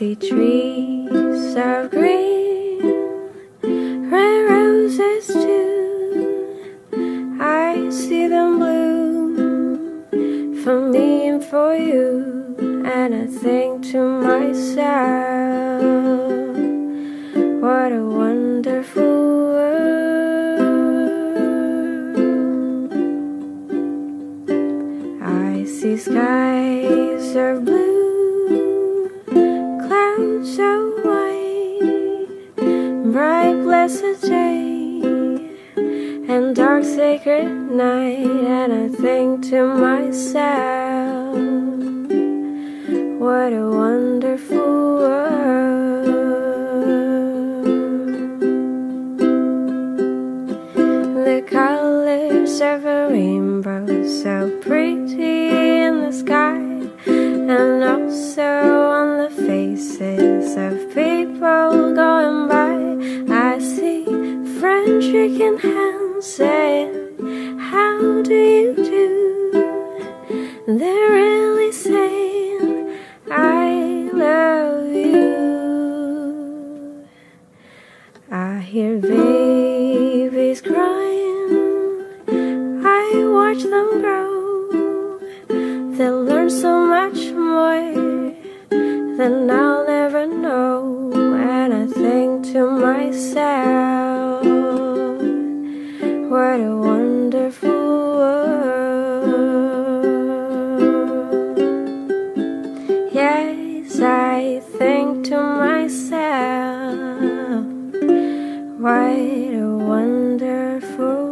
see trees of green, red roses too. I see them bloom for me and for you, and I think to myself, what a wonderful world. I see skies of blue, clouds of white, bright blessed day, and dark sacred night, and I think to myself, what a wonderful world. The colors of a rainbow, so pretty in the sky, and also on the faces of people going by. I see friends shaking hands, saying, how do you do? They're really saying, I love you. I hear babies crying, I watch them grow. They'll learn so much more than I'll ever know, and I think to myself, what a wonderful world. Yes, I think to myself, what a wonderful